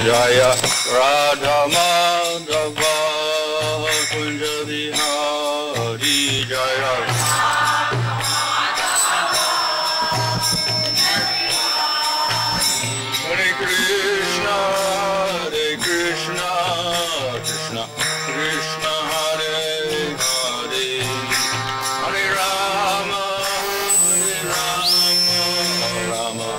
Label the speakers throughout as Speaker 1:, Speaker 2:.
Speaker 1: Jaya Radha Madhava Kunja Vihari Jaya Hare Krishna Krishna Krishna Hare Hare Hare Rama Rama Rama Hare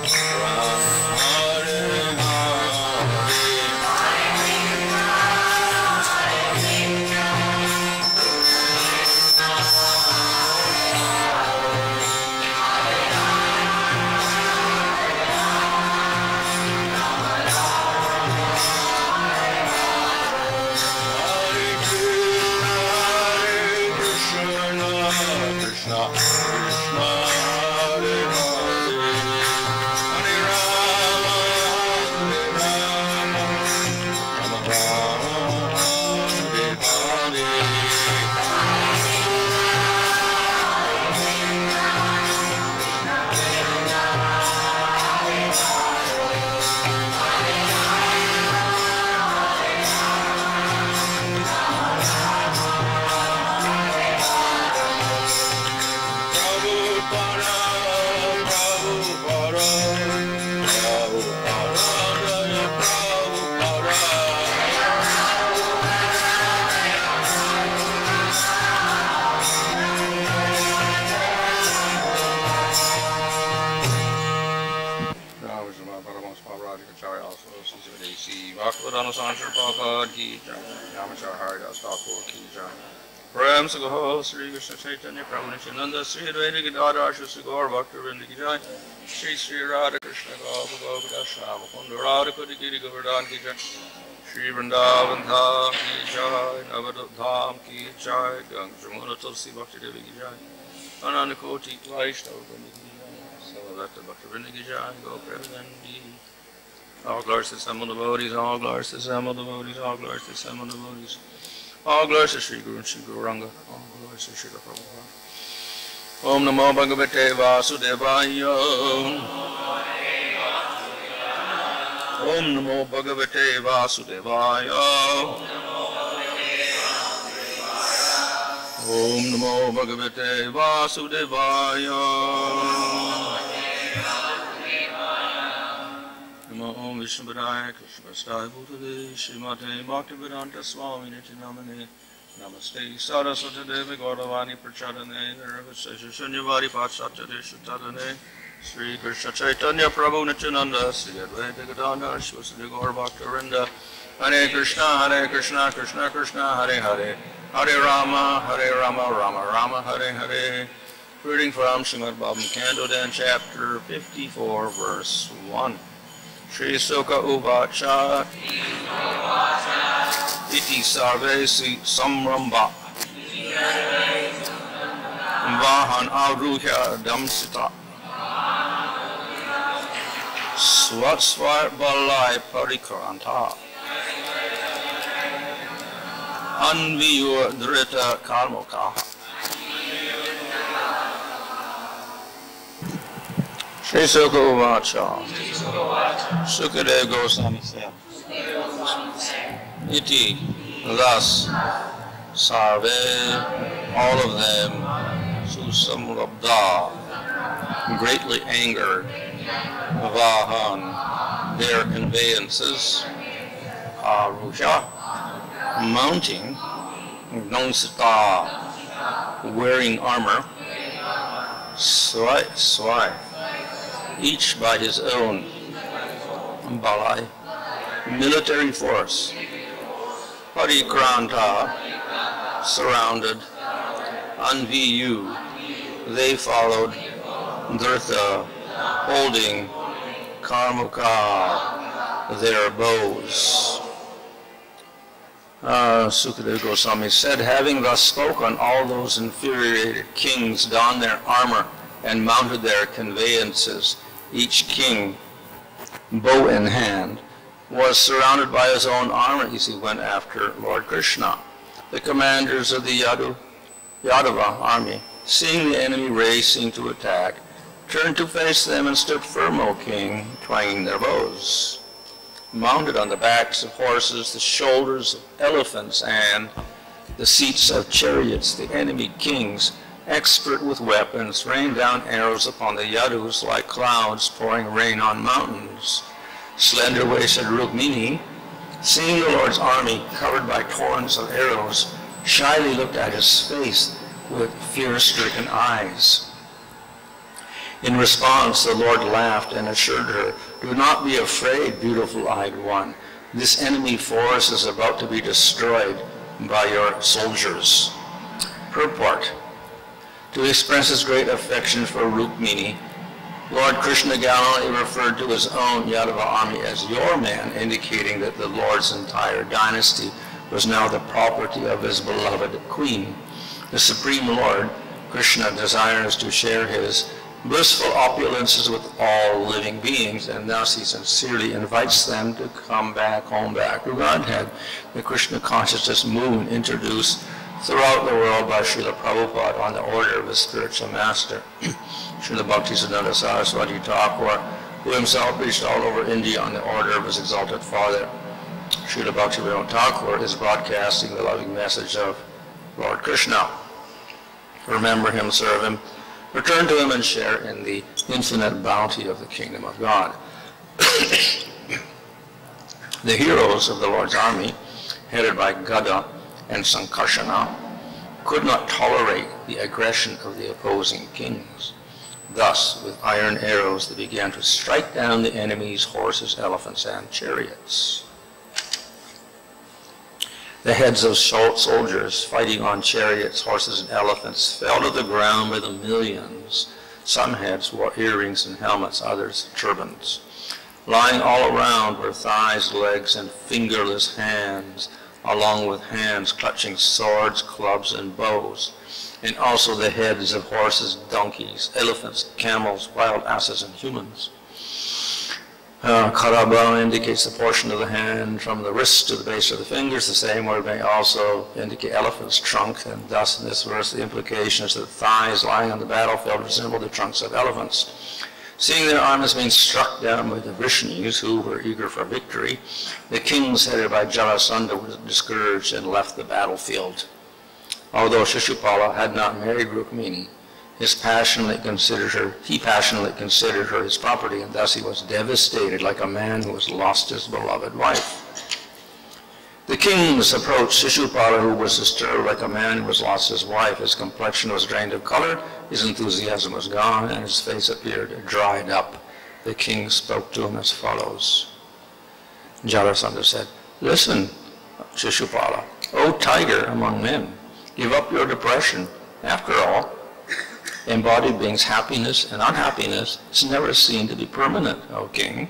Speaker 1: Prem Sagaho, Sri Krishna Chaitanya Prabhu Nityananda, Sri Advaita Gadadhar Shri Bhakti Vrinda Ki Jai, Sri Radha Krishna Gopal Gopada Shama Kunda Radha Kodi Giri Govardhan Ki Jai, Sri Vrindavan Dham Ki Jai, Navadut Dham Ki Jai, Gang Jamuna Tulsi Bhakti Devi Ki Jai, Ananda Koti Vaishnava Vrinda Ki Jai, Salavata Bhakti Vrinda Ki Jai, Go Prevendi. All glories to some of the devotees, all glories to some of the devotees, all glories to some of the devotees. All glories to Sri Guru and Sri Guru Ranga. All glories to Srila Prabhupada. Om Namo Bhagavate Vasudevaya. Om Namo Bhagavate Vasudevaya. Om Namo Bhagavate Vasudevaya. Om Vishnu Padaya Krishna Vastai Bhutale Srimate Bhaktivedanta Swami Nityanamane Namaste Saraswati Devi Gauravani Prachadane Nirvasesha Shunyavadi Patsatya Deshatadane Sri Krishna Chaitanya Prabhu Nityananda Sri Advaita Gadadhar Shivasadi Gaur Bhaktarinda Hare Krishna Krishna Krishna Hare Hare Hare Rama Rama Rama Hare Hare. Reading from Srimad Bhagavatam Canto Dan chapter 54 verse 1. Shri Sukha Uvacha Iti Sarvesi Samramba Vahan Aruhya Damsita Swatsvar Balai Parikranta Anviyu Drita Karmokaha. Shri Sukha Uvacha Sukadeva Goswami said, Iti, thus, Sarve, all of them, Susamrabda, greatly angered, Vahan, their conveyances, Arusha, mounting, Gnosita, wearing armor, Swai, each by his own balai, military force, Parikranta, surrounded, Anviyu, they followed, Dhrita, holding, Karmuka, their bows. Sukadeva Goswami said, having thus spoken, all those infuriated kings donned their armor and mounted their conveyances. Each king, bow in hand, was surrounded by his own armor as he went after Lord Krishna. The commanders of the Yadava army, seeing the enemy racing to attack, turned to face them and stood firm, O king, twanging their bows. mounted on the backs of horses, the shoulders of elephants, and the seats of chariots. The enemy kings, expert with weapons, rained down arrows upon the Yadus like clouds pouring rain on mountains. Slender-waisted Rukmini, seeing the Lord's army covered by torrents of arrows, shyly looked at his face with fear-stricken eyes. In response, the Lord laughed and assured her, "Do not be afraid, beautiful-eyed one. This enemy force is about to be destroyed by your soldiers." Purport. To express his great affection for Rukmini, Lord Krishna gallantly referred to his own Yadava army as "your man," indicating that the Lord's entire dynasty was now the property of his beloved queen. The Supreme Lord, Krishna, desires to share his blissful opulences with all living beings, and thus he sincerely invites them to come back home, back to Godhead. The Krishna consciousness movement introduced throughout the world by Srila Prabhupada on the order of his spiritual master, Srila Bhakti Saraswati Thakur, who himself preached all over India on the order of his exalted father. Srila Bhaktivinoda Thakur is broadcasting the loving message of Lord Krishna. Remember him, serve him, return to him, and share in the infinite bounty of the kingdom of God. The heroes of the Lord's army, headed by Gada and Sankarshana, could not tolerate the aggression of the opposing kings. Thus, with iron arrows, they began to strike down the enemy's horses, elephants, and chariots. The heads of soldiers fighting on chariots, horses, and elephants fell to the ground by the millions. Some heads wore earrings and helmets, others turbans. Lying all around were thighs, legs, and fingerless hands, along with hands clutching swords, clubs, and bows, and also the heads of horses, donkeys, elephants, camels, wild asses, and humans. Karaba indicates the portion of the hand from the wrist to the base of the fingers. The same word may also indicate elephant's trunk, and thus in this verse the implication is that thighs lying on the battlefield resemble the trunks of elephants. Seeing their armies being struck down by the Vrishnis, who were eager for victory, the kings headed by Jarasandha were discouraged and left the battlefield. Although Shishupala had not married Rukmini, he passionately considered her his property, and thus he was devastated like a man who has lost his beloved wife. The kings approached Shishupala, who was disturbed like a man who has lost his wife. His complexion was drained of color, his enthusiasm was gone, and his face appeared dried up. The king spoke to him as follows. Jarasandha said, "Listen, Shishupala, O tiger among men, give up your depression. After all, embodied beings' happiness and unhappiness is never seen to be permanent, O king.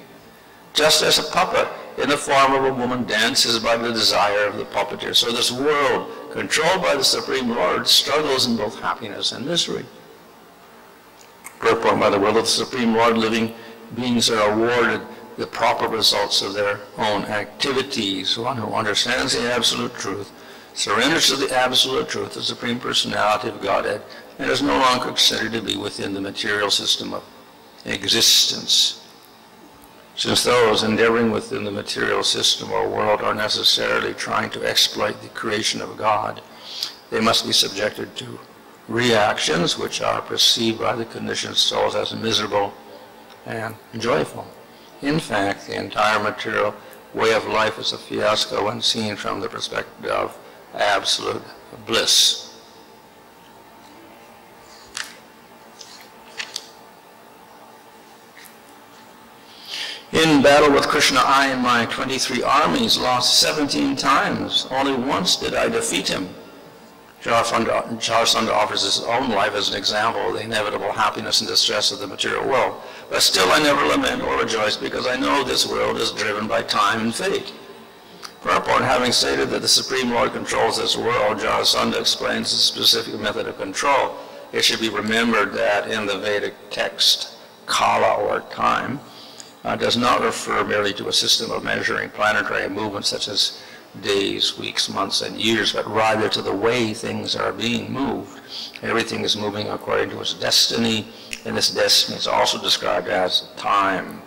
Speaker 1: Just as a puppet in the form of a woman dances by the desire of the puppeteer, so this world, controlled by the Supreme Lord, struggles in both happiness and misery." Purport: by the will of the Supreme Lord, living beings are awarded the proper results of their own activities. One who understands the absolute truth surrenders to the absolute truth, the Supreme Personality of Godhead, and is no longer considered to be within the material system of existence. Since those endeavoring within the material system or world are necessarily trying to exploit the creation of God, they must be subjected to reactions which are perceived by the conditioned souls as miserable and joyful. In fact, the entire material way of life is a fiasco when seen from the perspective of absolute bliss. In battle with Krishna, I and my 23 armies lost 17 times. Only once did I defeat him. Jarasandha offers his own life as an example of the inevitable happiness and distress of the material world. But still I never lament or rejoice, because I know this world is driven by time and fate. Purport: having stated that the Supreme Lord controls this world, Jarasandha explains the specific method of control. It should be remembered that in the Vedic text, kala, or time, does not refer merely to a system of measuring planetary movements such as days, weeks, months, and years, but rather to the way things are being moved. Everything is moving according to its destiny, and this destiny is also described as time.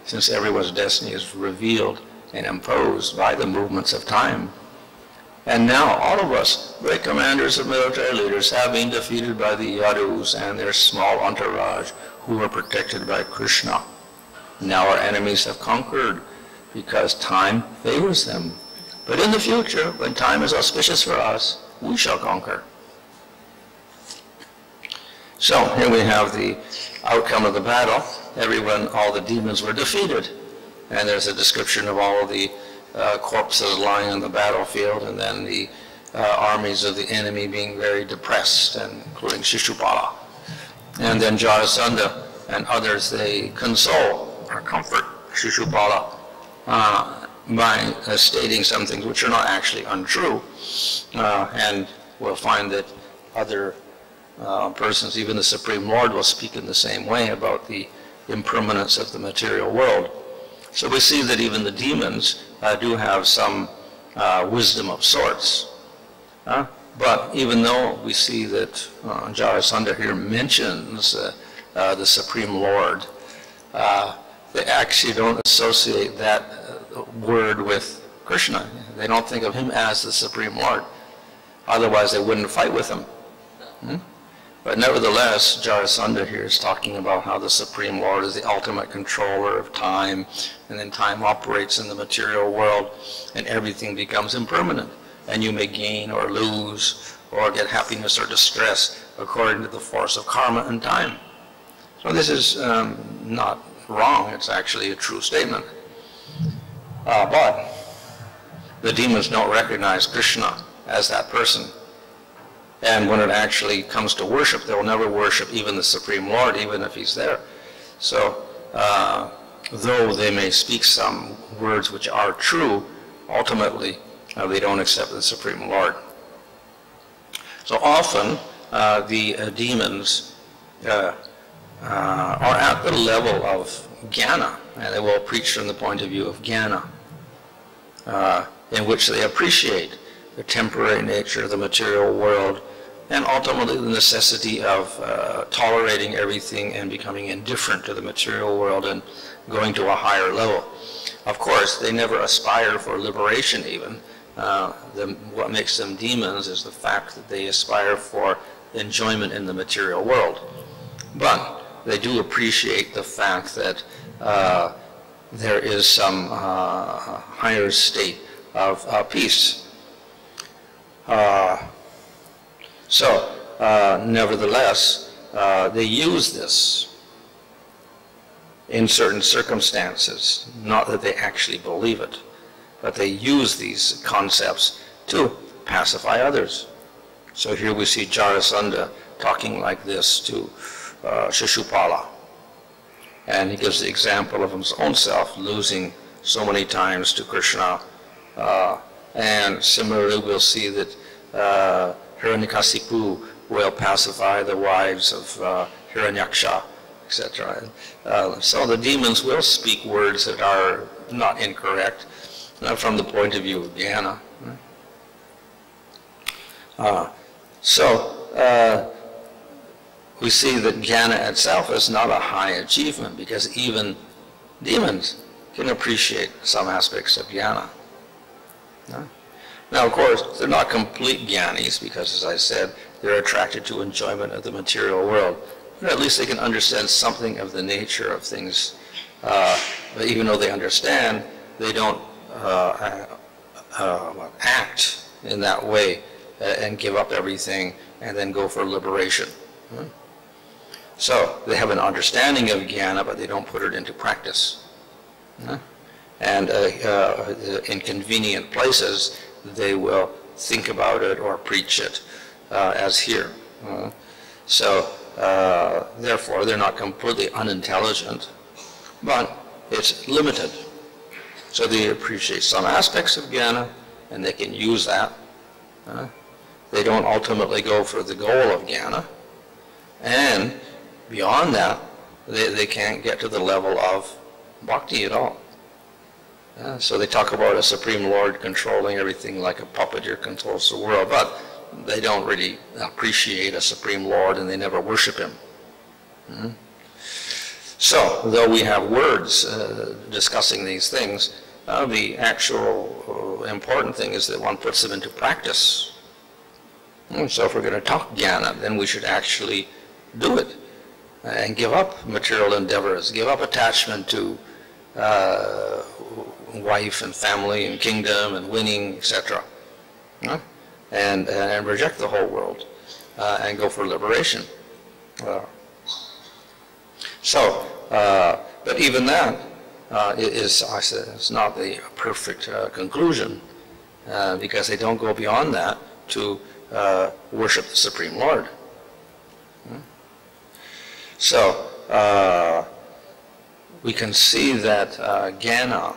Speaker 1: Since everyone's destiny is revealed and imposed by the movements of time. And now all of us, great commanders of military leaders, have been defeated by the Yadus and their small entourage who are protected by Krishna. Now our enemies have conquered because time favors them. But in the future, when time is auspicious for us, we shall conquer. So here we have the outcome of the battle. Everyone, all the demons were defeated. And there's a description of all the corpses lying on the battlefield, and then the armies of the enemy being very depressed, and including Shishupala. And then Jarasandha and others, they console or comfort Shishupala by stating some things which are not actually untrue. And we'll find that other persons, even the Supreme Lord, will speak in the same way about the impermanence of the material world. So we see that even the demons do have some wisdom of sorts. But even though we see that Jarasandha here mentions the Supreme Lord, they actually don't associate that word with Krishna. They don't think of him as the Supreme Lord. Otherwise, they wouldn't fight with him. But nevertheless, Jarasandha here is talking about how the Supreme Lord is the ultimate controller of time, and then time operates in the material world, and everything becomes impermanent. And you may gain or lose, or get happiness or distress according to the force of karma and time. So this is not wrong, it's actually a true statement. But the demons don't recognize Krishna as that person. And when it actually comes to worship, they will never worship even the Supreme Lord, even if he's there. So, though they may speak some words which are true, ultimately they don't accept the Supreme Lord. So often the demons are at the level of jnana, and they will preach from the point of view of jnana, in which they appreciate the temporary nature of the material world, and ultimately the necessity of tolerating everything and becoming indifferent to the material world and going to a higher level. Of course, they never aspire for liberation even. What makes them demons is the fact that they aspire for enjoyment in the material world. But they do appreciate the fact that there is some higher state of peace. Nevertheless, they use this in certain circumstances, not that they actually believe it, but they use these concepts to pacify others. So here we see Jarasandha talking like this to Shishupala. And he gives the example of his own self losing so many times to Krishna. And similarly, we'll see that Hiranyakasipu will pacify the wives of Hiranyaksha, etc. So the demons will speak words that are not incorrect from the point of view of jnana. We see that jnana itself is not a high achievement, because even demons can appreciate some aspects of jnana. Now, of course, they're not complete jnanis, because, as I said, they're attracted to enjoyment of the material world. But at least they can understand something of the nature of things. But even though they understand, they don't act in that way and give up everything and then go for liberation. So they have an understanding of jnana, but they don't put it into practice. And in convenient places, they will think about it or preach it, as here. Therefore, they're not completely unintelligent, but it's limited. So they appreciate some aspects of jnana, and they can use that. They don't ultimately go for the goal of jnana, and beyond that, they can't get to the level of bhakti at all. So they talk about a Supreme Lord controlling everything like a puppeteer controls the world, but they don't really appreciate a Supreme Lord, and they never worship him. So, though we have words discussing these things, The actual important thing is that one puts them into practice. So if we're going to talk jnana, then we should actually do it and give up material endeavors, give up attachment to wife and family and kingdom and winning, etc. And reject the whole world and go for liberation. But even that is, I said, it's not the perfect conclusion because they don't go beyond that to worship the Supreme Lord. So we can see that jnana,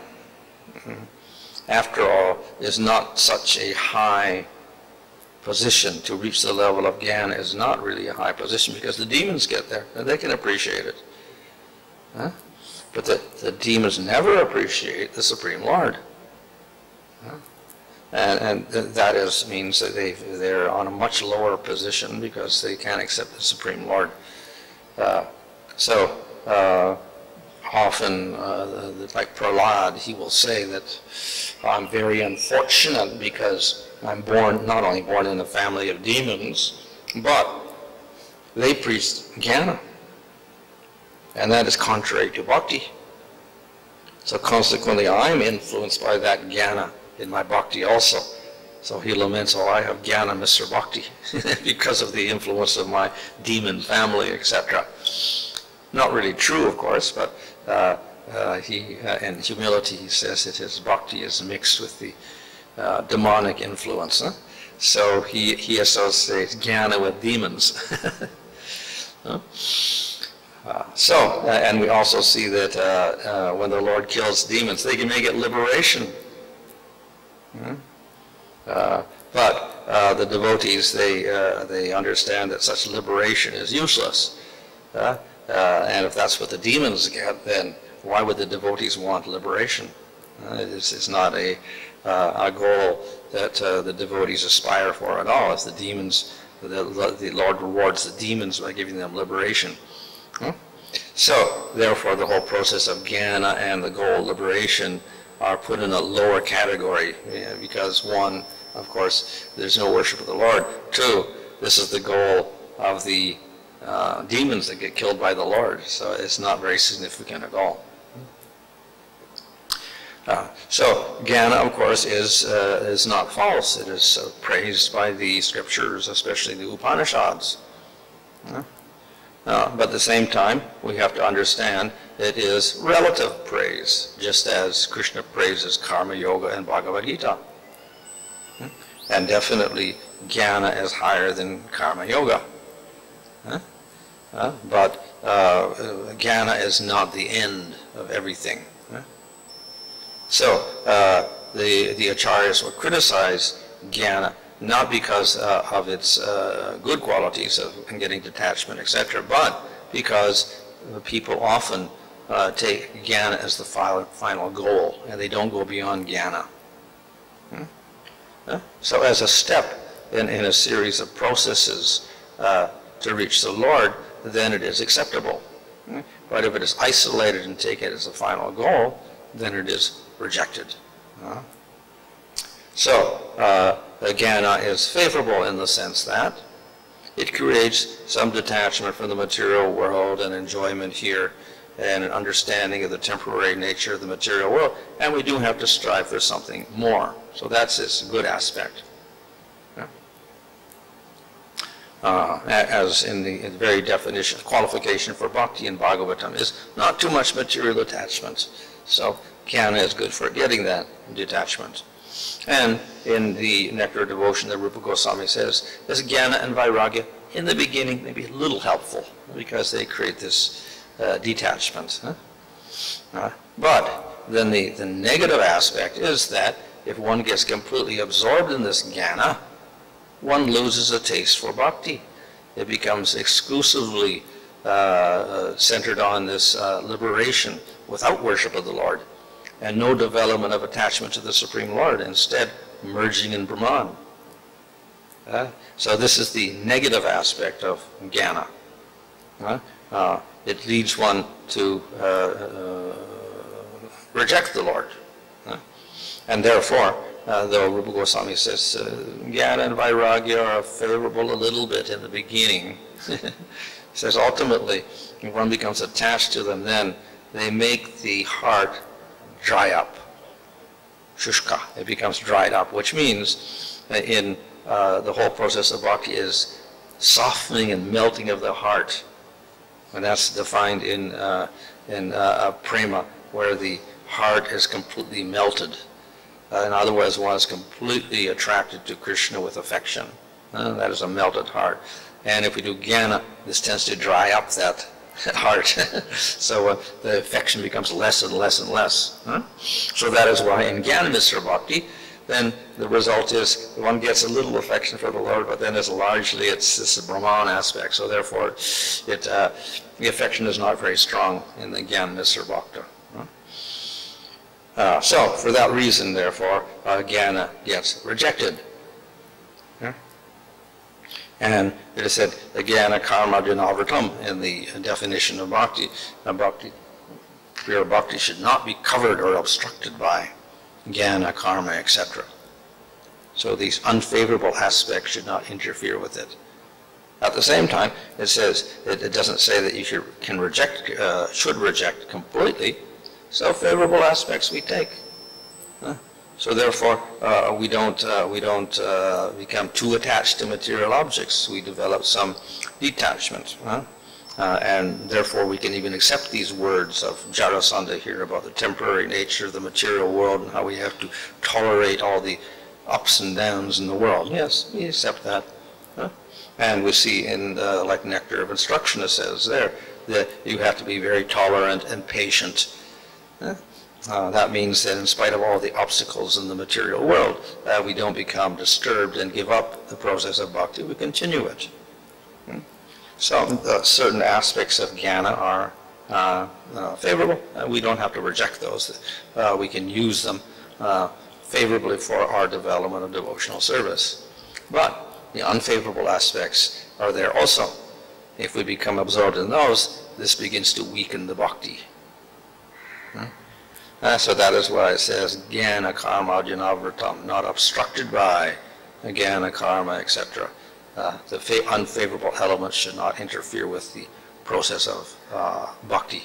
Speaker 1: after all, is not such a high position. To reach the level of jnana is not really a high position because the demons get there and they can appreciate it. But the demons never appreciate the Supreme Lord. And that means that they're on a much lower position because they can't accept the Supreme Lord. Often, like Prahlad, he will say that I'm very unfortunate because I'm not only born in a family of demons, but they preach jnana. And that is contrary to bhakti. So consequently, I'm influenced by that jnana in my bhakti also. So he laments, oh, I have jnana, Mr. Bhakti, because of the influence of my demon family, etc. Not really true, of course, but in humility he says that his bhakti is mixed with the demonic influence. So he associates jnana with demons. And we also see that when the Lord kills demons, they can make it liberation. But the devotees, they understand that such liberation is useless. And if that's what the demons get, then why would the devotees want liberation? It's not a goal that the devotees aspire for at all. If the demons, the Lord rewards the demons by giving them liberation. So, therefore, the whole process of jnana and the goal of liberation are put in a lower category because one, of course, there's no worship of the Lord. Two, this is the goal of the demons that get killed by the Lord. So it's not very significant at all. So jnana, of course, is not false. It is praised by the scriptures, especially the Upanishads. But at the same time, we have to understand it is relative praise, just as Krishna praises karma yoga and Bhagavad Gita. And definitely jnana is higher than karma yoga. But jnana is not the end of everything. So the acharyas will criticize jnana not because of its good qualities of getting detachment, etc., but because people often take jnana as the final goal, and they don't go beyond jnana. So as a step in a series of processes to reach the Lord, then it is acceptable. But if it is isolated and taken as a final goal, then it is rejected. So jnana is favorable in the sense that it creates some detachment from the material world and enjoyment here and an understanding of the temporary nature of the material world, and we do have to strive for something more. So that's its good aspect. As in the very definition, qualification for bhakti in Bhagavatam is not too much material attachment. So jnana is good for getting that detachment. And in the Nectar of Devotion, the Rupa Goswami says, this jnana and vairagya in the beginning may be a little helpful because they create this detachment. But then the negative aspect is that if one gets completely absorbed in this jnana, one loses a taste for bhakti. It becomes exclusively centered on this liberation without worship of the Lord, and no development of attachment to the Supreme Lord, instead merging in Brahman. So this is the negative aspect of jnana. It leads one to reject the Lord.
Speaker 2: And therefore, though Rupa Goswami says jnana and vairagya are favorable a little bit in the beginning, he says ultimately, when one becomes attached to them, then they make the heart dry up. Shushka, it becomes dried up, which means in the whole process of bhakti is softening and melting of the heart. And that's defined in prema, where the heart is completely melted. In other words, one is completely attracted to Krishna with affection. That is a melted heart. And if we do jnana, this tends to dry up that heart. So the affection becomes less and less and less. So that is why in jnana-misra bhakti, then the result is one gets a little affection for the Lord, but then it's largely it's this Brahman aspect. So therefore, the affection is not very strong in the jnana-misra bhakti. So for that reason, therefore, jnana gets rejected. And it is said, jnana karma janavratam in the definition of bhakti. Pure bhakti should not be covered or obstructed by jnana, karma, etc. So these unfavorable aspects should not interfere with it. At the same time, it says, it doesn't say that you should reject completely. So favorable aspects we take. So therefore, we don't become too attached to material objects. We develop some detachment. And therefore we can even accept these words of Jarasandha here about the temporary nature of the material world and how we have to tolerate all the ups and downs in the world. Yes, we accept that. And we see in, like Nectar of Instruction it says there, that you have to be very tolerant and patient. That means that in spite of all the obstacles in the material world, we don't become disturbed and give up the process of bhakti, we continue it. So certain aspects of jnana are favorable. We don't have to reject those. We can use them favorably for our development of devotional service. But the unfavorable aspects are there also. If we become absorbed in those, this begins to weaken the bhakti. So that is why it says jnana karma janavratam, not obstructed by jnana karma, etc. The unfavorable elements should not interfere with the process of bhakti.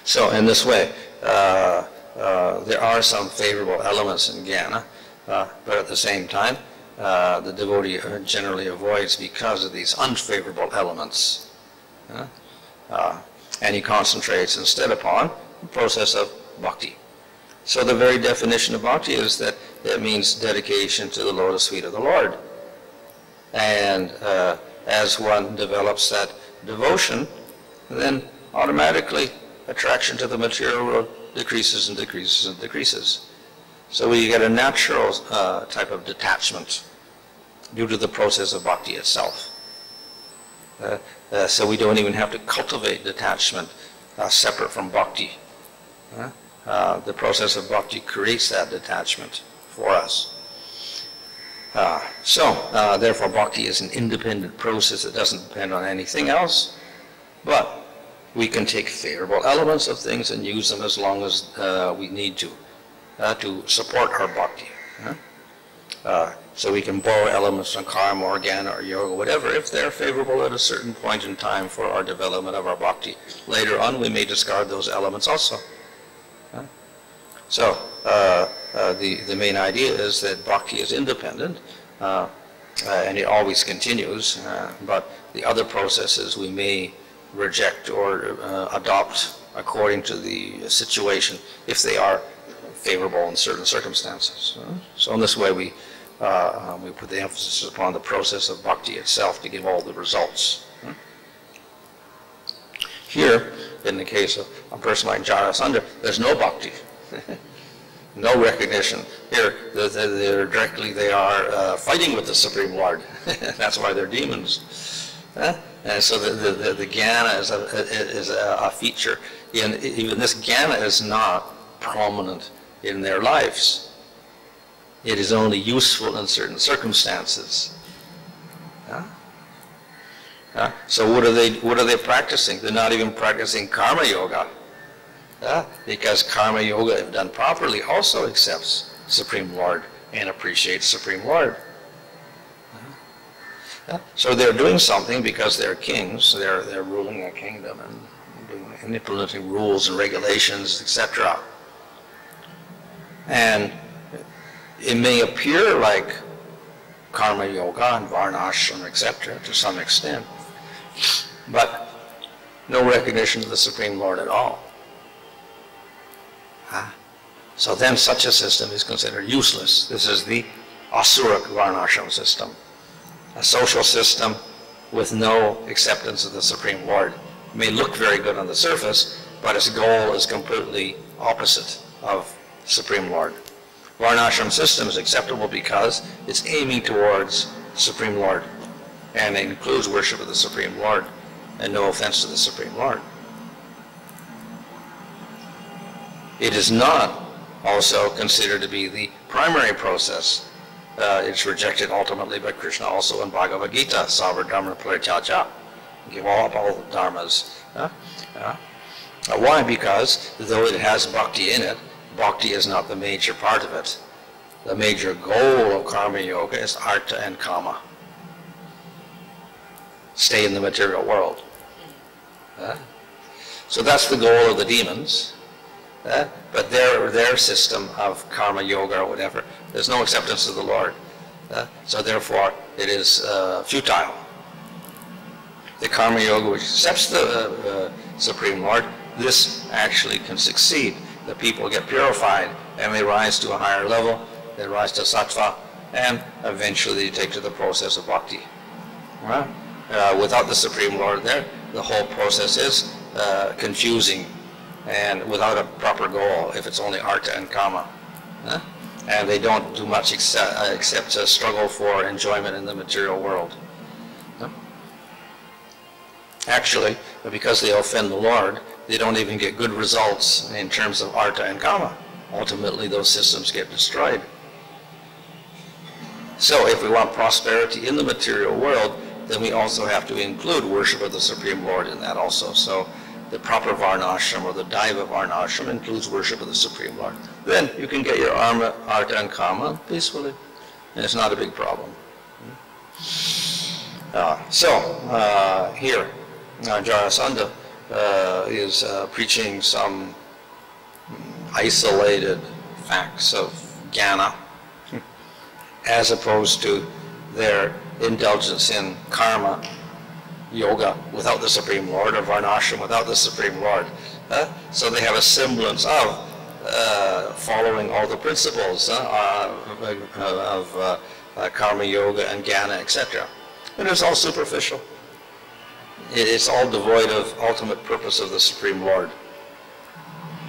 Speaker 2: So in this way, there are some favorable elements in jnana, but at the same time, the devotee generally avoids because of these unfavorable elements. And he concentrates instead upon the process of bhakti. So the very definition of bhakti is that it means dedication to the lotus feet of the Lord. And as one develops that devotion, then automatically attraction to the material world decreases and decreases and decreases. So we get a natural type of detachment due to the process of bhakti itself. So we don't even have to cultivate detachment separate from bhakti. The process of bhakti creates that detachment for us. Therefore bhakti is an independent process that doesn't depend on anything else, but we can take favorable elements of things and use them as long as we need to support our bhakti. So we can borrow elements from karma or jnana or yoga, whatever, if they're favorable at a certain point in time for our development of our bhakti. Later on, we may discard those elements also. So the main idea is that bhakti is independent, and it always continues, but the other processes we may reject or adopt according to the situation if they are favorable in certain circumstances. So in this way we put the emphasis upon the process of bhakti itself to give all the results. Here, in the case of a person like Jarasandha, there's no bhakti, no recognition. Here, they are fighting with the Supreme Lord. That's why they're demons. And so the jnana is a feature. Even this jnana is not prominent in their lives. It is only useful in certain circumstances. So what are they practicing? They're not even practicing karma yoga. Because karma yoga, if done properly, also accepts Supreme Lord and appreciates Supreme Lord. So they're doing something because they're kings, they're ruling a kingdom and implementing rules and regulations, etc. And it may appear like karma yoga and varnasrama, etc. to some extent, but no recognition of the Supreme Lord at all. So then such a system is considered useless. This is the asuric varnasrama system, a social system with no acceptance of the Supreme Lord. It may look very good on the surface, but its goal is completely opposite of Supreme Lord. Varnasrama system is acceptable because it's aiming towards Supreme Lord, and it includes worship of the Supreme Lord, and no offense to the Supreme Lord. It is not also considered to be the primary process. It's rejected ultimately by Krishna also in Bhagavad Gita, Sabra Dharma Parityāja. Give up all the dharmas. Why? Because though it has bhakti in it, bhakti is not the major part of it. The major goal of karma yoga is artha and kama. Stay in the material world. So that's the goal of the demons. But their system of karma yoga or whatever, there's no acceptance of the Lord. So therefore it is futile. The karma yoga which accepts the Supreme Lord, this actually can succeed. The people get purified and they rise to a higher level, they rise to sattva, and eventually they take to the process of bhakti. Without the Supreme Lord there, the whole process is confusing and without a proper goal if it's only artha and kama. And they don't do much except struggle for enjoyment in the material world. Actually, because they offend the Lord, they don't even get good results in terms of artha and kama. Ultimately, those systems get destroyed. So if we want prosperity in the material world, then we also have to include worship of the Supreme Lord in that also. So the proper varnasrama or the daiva varnasrama includes worship of the Supreme Lord. Then you can get your artha and kama peacefully, and it's not a big problem. Here, Jarasandha is preaching some isolated facts of jnana, as opposed to their indulgence in karma yoga without the Supreme Lord, or varnasrama without the Supreme Lord. So they have a semblance of following all the principles of karma yoga and jnana, etc. And it's all superficial. It's all devoid of ultimate purpose of the Supreme Lord.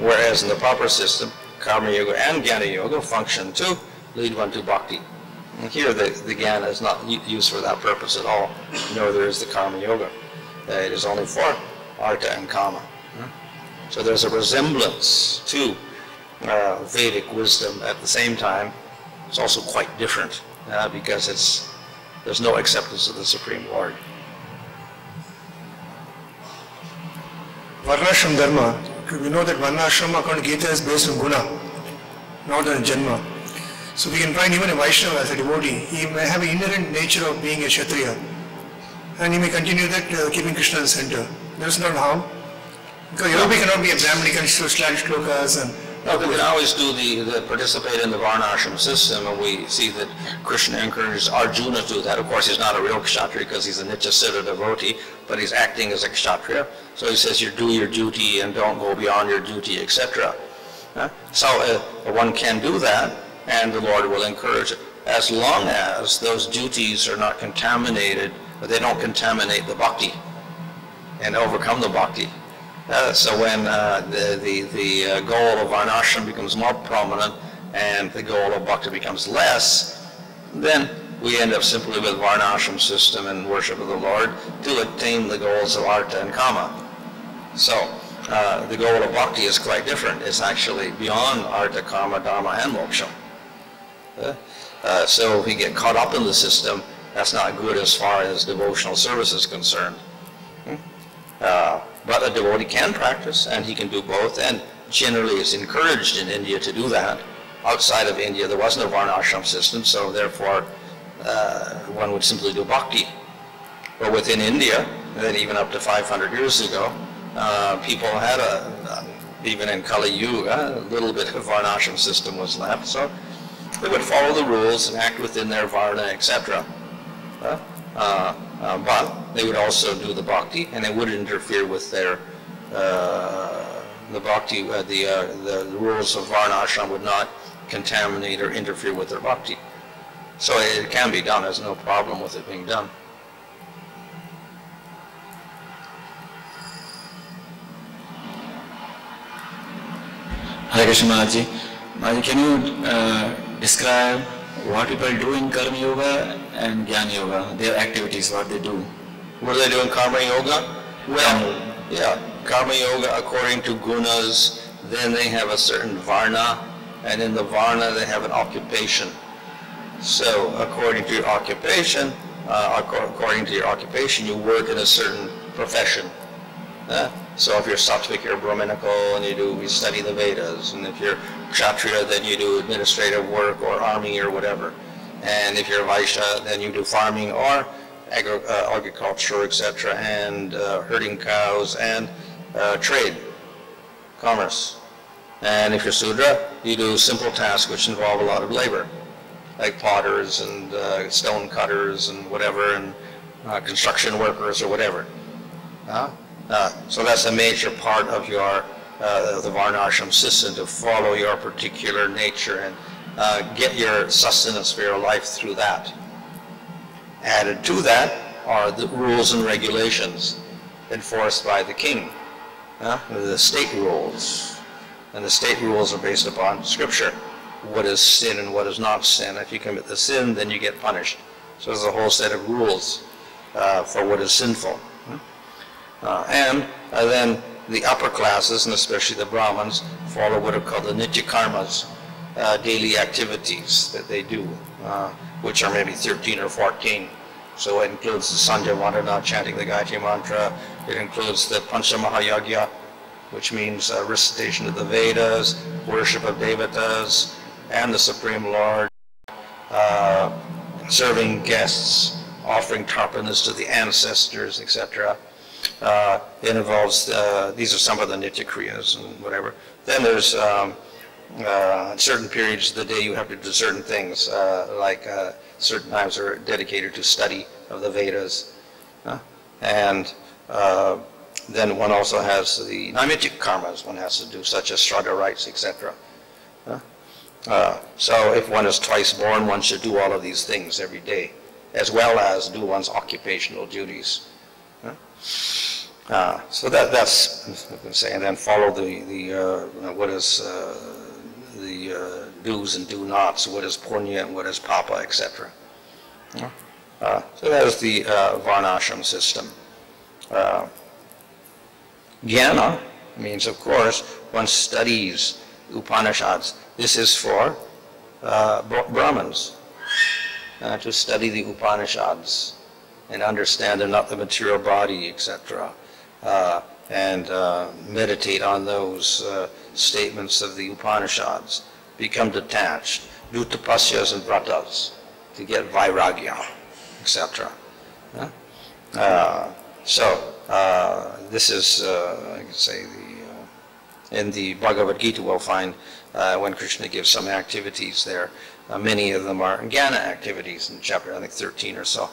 Speaker 2: Whereas in the proper system, karma yoga and jnana yoga function to lead one to bhakti. And here the jnana is not used for that purpose at all, nor there is the karma yoga. It is only for artha and kama. So there's a resemblance to Vedic wisdom. At the same time, it's also quite different because there's no acceptance of the Supreme Lord.
Speaker 3: Varnasrama dharma, we know that varnasrama according to Gita is based on guna, not on janma. So we can find even a Vaishnava as a devotee, he may have an inherent nature of being a Kshatriya, and he may continue that keeping Krishna in the center. There is not harm. Because everybody cannot be a Brahmin, he can still slant shlokas and...
Speaker 2: No, we can always do participate in the varnasrama system, and we see that Krishna encourages Arjuna to do that. Of course, he's not a real kshatriya because he's a nityasiddha devotee, but he's acting as a kshatriya. So he says, you do your duty and don't go beyond your duty, etc. So one can do that, and the Lord will encourage it, as long as those duties are not contaminated, but they don't contaminate the bhakti and overcome the bhakti. So when the goal of varnasrama becomes more prominent and the goal of bhakti becomes less, then we end up simply with varnasrama system and worship of the Lord to attain the goals of artha and kama. So the goal of bhakti is quite different. It's actually beyond artha, kama, dharma, and moksha. So if we get caught up in the system, that's not good as far as devotional service is concerned. But a devotee can practice, and he can do both, and generally it's encouraged in India to do that. Outside of India, there wasn't a varnashram system, so therefore one would simply do bhakti. But within India, then even up to 500 years ago, people had even in Kali Yuga, a little bit of varnashram system was left, so they would follow the rules and act within their varna, etc. But they would also do the bhakti, and it wouldn't interfere with their the bhakti. The rules of varnashram would not contaminate or interfere with their bhakti. So it can be done. There's no problem with it being done.
Speaker 4: Hare Krishna Maharaj. Maharaj, can you describe what people do in Karma Yoga and Jnana Yoga, their activities, what they do?
Speaker 2: What do they do in Karma Yoga? Well, yeah, Karma Yoga according to gunas, then they have a certain varna, and in the varna they have an occupation. So according to your occupation, you work in a certain profession. So if you're sattvic, you're brahminical, and you study the Vedas. And if you're kshatriya, then you do administrative work or army or whatever. And if you're vaishya, then you do farming or agriculture, etc., and herding cows and trade, commerce. And if you're sudra, you do simple tasks which involve a lot of labor, like potters and stone cutters and whatever, and construction workers or whatever. So that's a major part of your the varnashram system, to follow your particular nature and get your sustenance for your life through that. Added to that are the rules and regulations enforced by the king, the state rules. And the state rules are based upon scripture. What is sin and what is not sin. If you commit the sin, then you get punished. So there's a whole set of rules for what is sinful. And then the upper classes, and especially the Brahmins, follow what are called the nitya karmas, daily activities that they do, which are maybe 13 or 14. So it includes the Sandhya Vandana, chanting the Gayatri Mantra. It includes the Pancha Mahayagya, which means recitation of the Vedas, worship of devatas, and the Supreme Lord, serving guests, offering tarpanas to the ancestors, etc. It involves, these are some of the nitya kriyas and whatever. Then there's certain periods of the day you have to do certain things, like certain times are dedicated to study of the Vedas. And then one also has the naimittic karmas one has to do, such as shraddha rites, etc. So if one is twice born, one should do all of these things every day, as well as do one's occupational duties. So that's I can say, and then follow what is the do's and do nots, what is punya and what is papa, etc. So that is the varnashram system. Jnana means, of course, one studies Upanishads. This is for Brahmins, to study the Upanishads and understand they're not the material body, etc. And meditate on those statements of the Upanishads, become detached, do tapasyas and vratas to get vairagya, etc. This is, I can say, in the Bhagavad Gita we'll find when Krishna gives some activities there. Many of them are jnana activities in chapter, I think, 13 or so.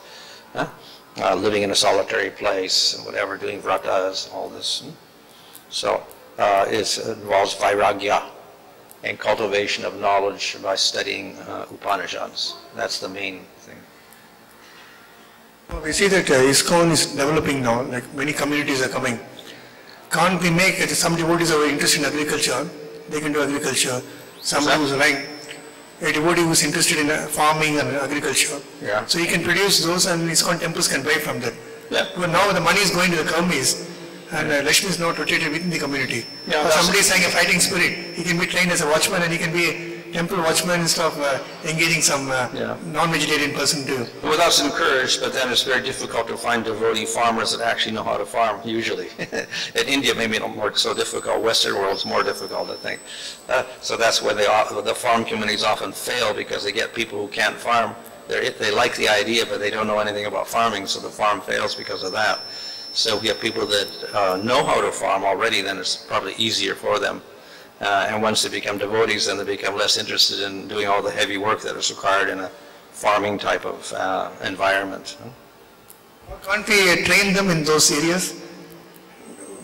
Speaker 2: Living in a solitary place, and whatever, doing vratas, all this. So it involves vairagya and cultivation of knowledge by studying Upanishads. That's the main thing.
Speaker 3: We see that ISKCON is developing now, like many communities are coming. Can't we make, some devotees are interested in agriculture, they can do agriculture. Somebody who's like a devotee who's interested in farming and agriculture.
Speaker 2: Yeah.
Speaker 3: So he can produce those and ISKCON temples can buy from that.
Speaker 2: Yeah.
Speaker 3: But now the money is going to the Karmis and Lakshmi is not rotated within the community.
Speaker 2: Yeah,
Speaker 3: Or somebody is saying a fighting spirit, he can be trained as a watchman and he can be temple watchman instead of engaging some non-vegetarian person to.
Speaker 2: Well, that's encouraged, but then it's very difficult to find devotee farmers that actually know how to farm, usually. In India, maybe it's more so difficult. Western world's more difficult, I think. So that's where the farm communities often fail, because they get people who can't farm. They like the idea, but they don't know anything about farming, so the farm fails because of that. So we have people that know how to farm already, then it's probably easier for them. And once they become devotees, then they become less interested in doing all the heavy work that is required in a farming type of environment.
Speaker 3: Can't we train them in those areas?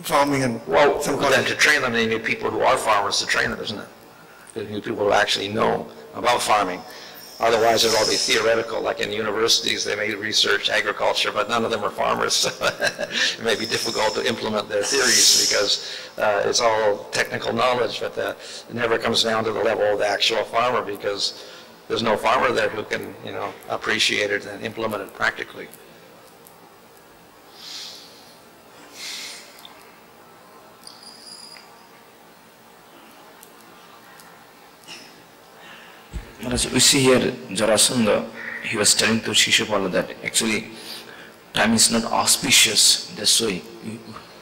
Speaker 3: Farming and
Speaker 2: well, then to train them, they need people who are farmers to train them, isn't it? They need people who actually know about farming. Otherwise, it'll all be theoretical. Like in universities, they may research agriculture, but none of them are farmers. So it may be difficult to implement their theories because it's all technical knowledge, but it never comes down to the level of the actual farmer, because there's no farmer there who can, appreciate it and implement it practically.
Speaker 5: We see here Jarasandha, he was telling to Shishupala that actually time is not auspicious, that's why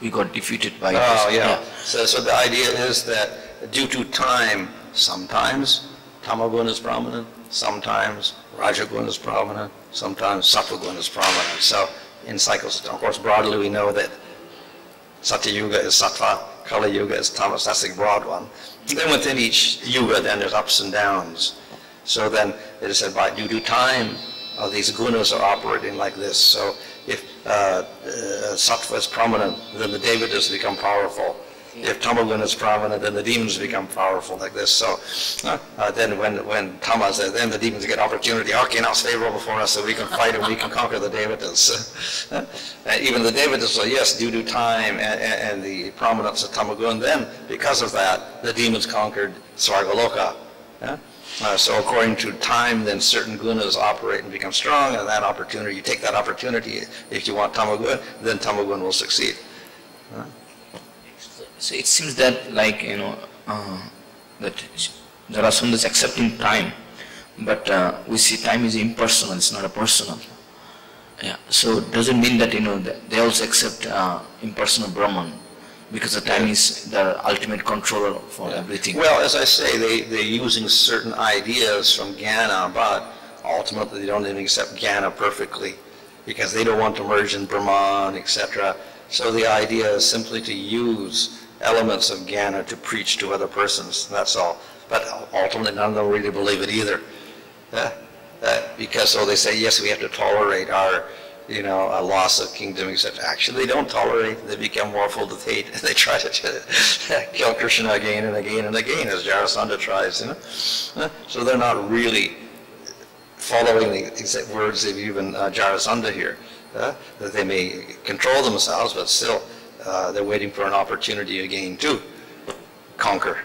Speaker 5: we got defeated by
Speaker 2: this. Yeah. So the idea is that due to time, sometimes Tamaguna is prominent, sometimes Rajaguna is prominent, sometimes Sattva-guna is prominent. So in cycles, of course, broadly we know that Satya Yuga is Sattva, Kali Yuga is Tamas, that's the broad one. And then within each Yuga, then there's ups and downs. So then it is said due to time, these gunas are operating like this. So if sattva is prominent, then the devatas become powerful. If tamaguna is prominent, then the demons become powerful like this. So then when tamas, then the demons get opportunity. Okay, now it's favorable for us, so we can fight and we can conquer the devatas. Even the devatas say yes, due to time and the prominence of tamaguna, then because of that, the demons conquered Svargaloka. So according to time, then certain gunas operate and become strong, and that opportunity, you take that opportunity. If you want tamagun, then tamagun will succeed.
Speaker 5: So it seems that that Jarasandha is accepting time, but we see time is impersonal, it's not a personal. Yeah. So does it mean that they also accept impersonal Brahman? Because the time is the ultimate controller for everything.
Speaker 2: Well, as I say, they're using certain ideas from jnana, but ultimately they don't even accept jnana perfectly, because they don't want to merge in Brahman, etc. So the idea is simply to use elements of jnana to preach to other persons, that's all. But ultimately none of them really believe it either. Because so they say, yes, we have to tolerate our a loss of kingdom, etc. Actually, they don't tolerate, they become more full of hate, and they try to kill Krishna again and again and again, as Jarasandha tries, So they're not really following the exact words of even Jarasandha here, that they may control themselves, but still they're waiting for an opportunity again to conquer.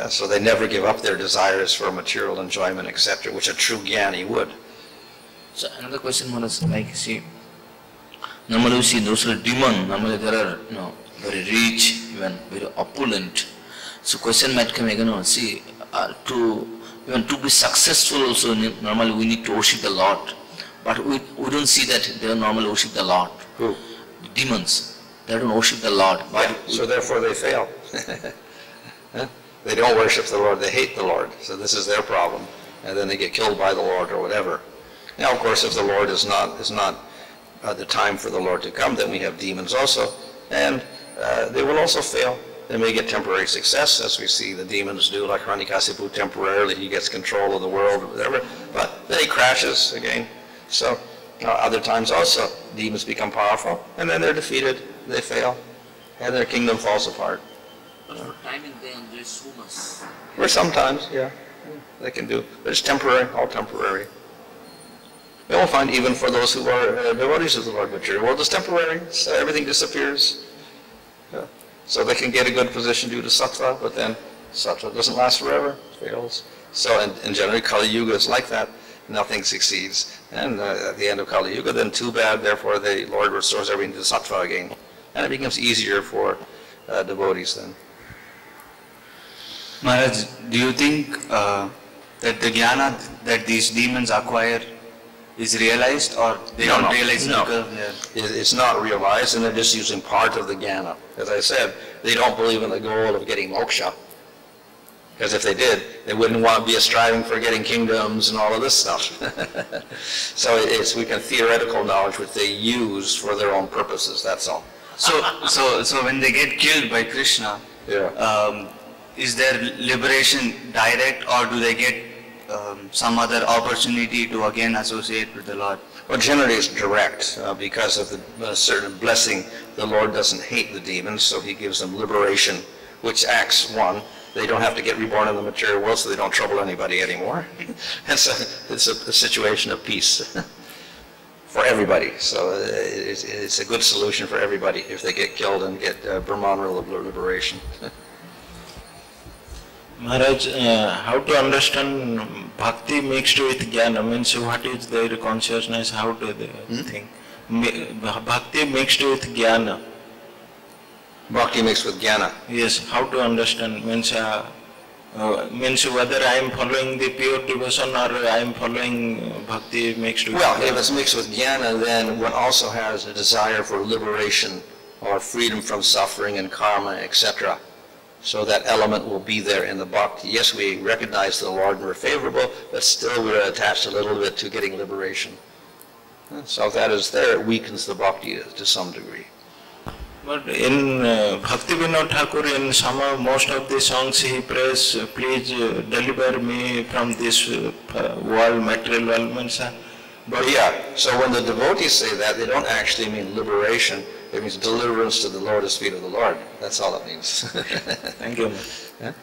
Speaker 2: So they never give up their desires for material enjoyment, etc., which a true jnani would.
Speaker 5: So another question was see, normally we see those who are demon, normally they are very rich, even very opulent. So question might come again, see, to be successful also, normally we need to worship the Lord. But we don't see that they normally worship the Lord.
Speaker 2: Who?
Speaker 5: The demons. They don't worship the Lord. But
Speaker 2: so therefore they fail. They don't worship the Lord, they hate the Lord. So this is their problem. And then they get killed by the Lord or whatever. Now, of course, if the Lord is not the time for the Lord to come, then we have demons also, and they will also fail. They may get temporary success, as we see the demons do, like Hiranyakasipu temporarily, he gets control of the world or whatever, but then he crashes again. So other times also, demons become powerful, and then they're defeated, they fail, and their kingdom falls apart.
Speaker 5: But for timing, they enjoy so much.
Speaker 2: Or sometimes, yeah, they can do, but it's temporary, all temporary. We will find even for those who are devotees of the Lord, material world is temporary, so everything disappears. So they can get a good position due to sattva, but then sattva doesn't last forever, fails. So and generally Kali Yuga is like that, nothing succeeds. And at the end of Kali Yuga, then too bad, therefore the Lord restores everything to sattva again. And it becomes easier for devotees then.
Speaker 6: Maharaj, do you think that the jnana that these demons acquire is realized, or they don't realize it because
Speaker 2: It's not realized, and they're just using part of the jnana. As I said, they don't believe in the goal of getting moksha. Because if they did, they wouldn't want to be striving for getting kingdoms and all of this stuff. So it's theoretical knowledge which they use for their own purposes, that's all.
Speaker 6: So when they get killed by Krishna, is their liberation direct, or do they get some other opportunity to again associate with the Lord?
Speaker 2: Well, generally it's direct, because of the certain blessing. The Lord doesn't hate the demons, so he gives them liberation, which acts one. They don't have to get reborn in the material world, so they don't trouble anybody anymore. And so it's a situation of peace for everybody. So it's a good solution for everybody if they get killed and get Brahmana liberation.
Speaker 7: Maharaj, how to understand bhakti mixed with jnana? Means what is their consciousness? How do they think? Bhakti mixed with jnana.
Speaker 2: Bhakti mixed with jnana.
Speaker 7: Yes, how to understand? Means whether I am following the pure devotion or I am following bhakti mixed with
Speaker 2: Well,
Speaker 7: jnana.
Speaker 2: if it's mixed with jnana, then one also has a desire for liberation or freedom from suffering and karma, etc. So that element will be there in the bhakti. Yes, we recognize the Lord and we're favorable, but still we're attached a little bit to getting liberation. So if that is there, it weakens the bhakti to some degree.
Speaker 7: But in Bhakti Vinod Thakur, in most of the songs he prays, please deliver me from this world, material world.
Speaker 2: But yeah, so when the devotees say that, they don't actually mean liberation. It means deliverance to the lotus feet of the Lord. That's all it means.
Speaker 7: Thank you.
Speaker 2: Yeah?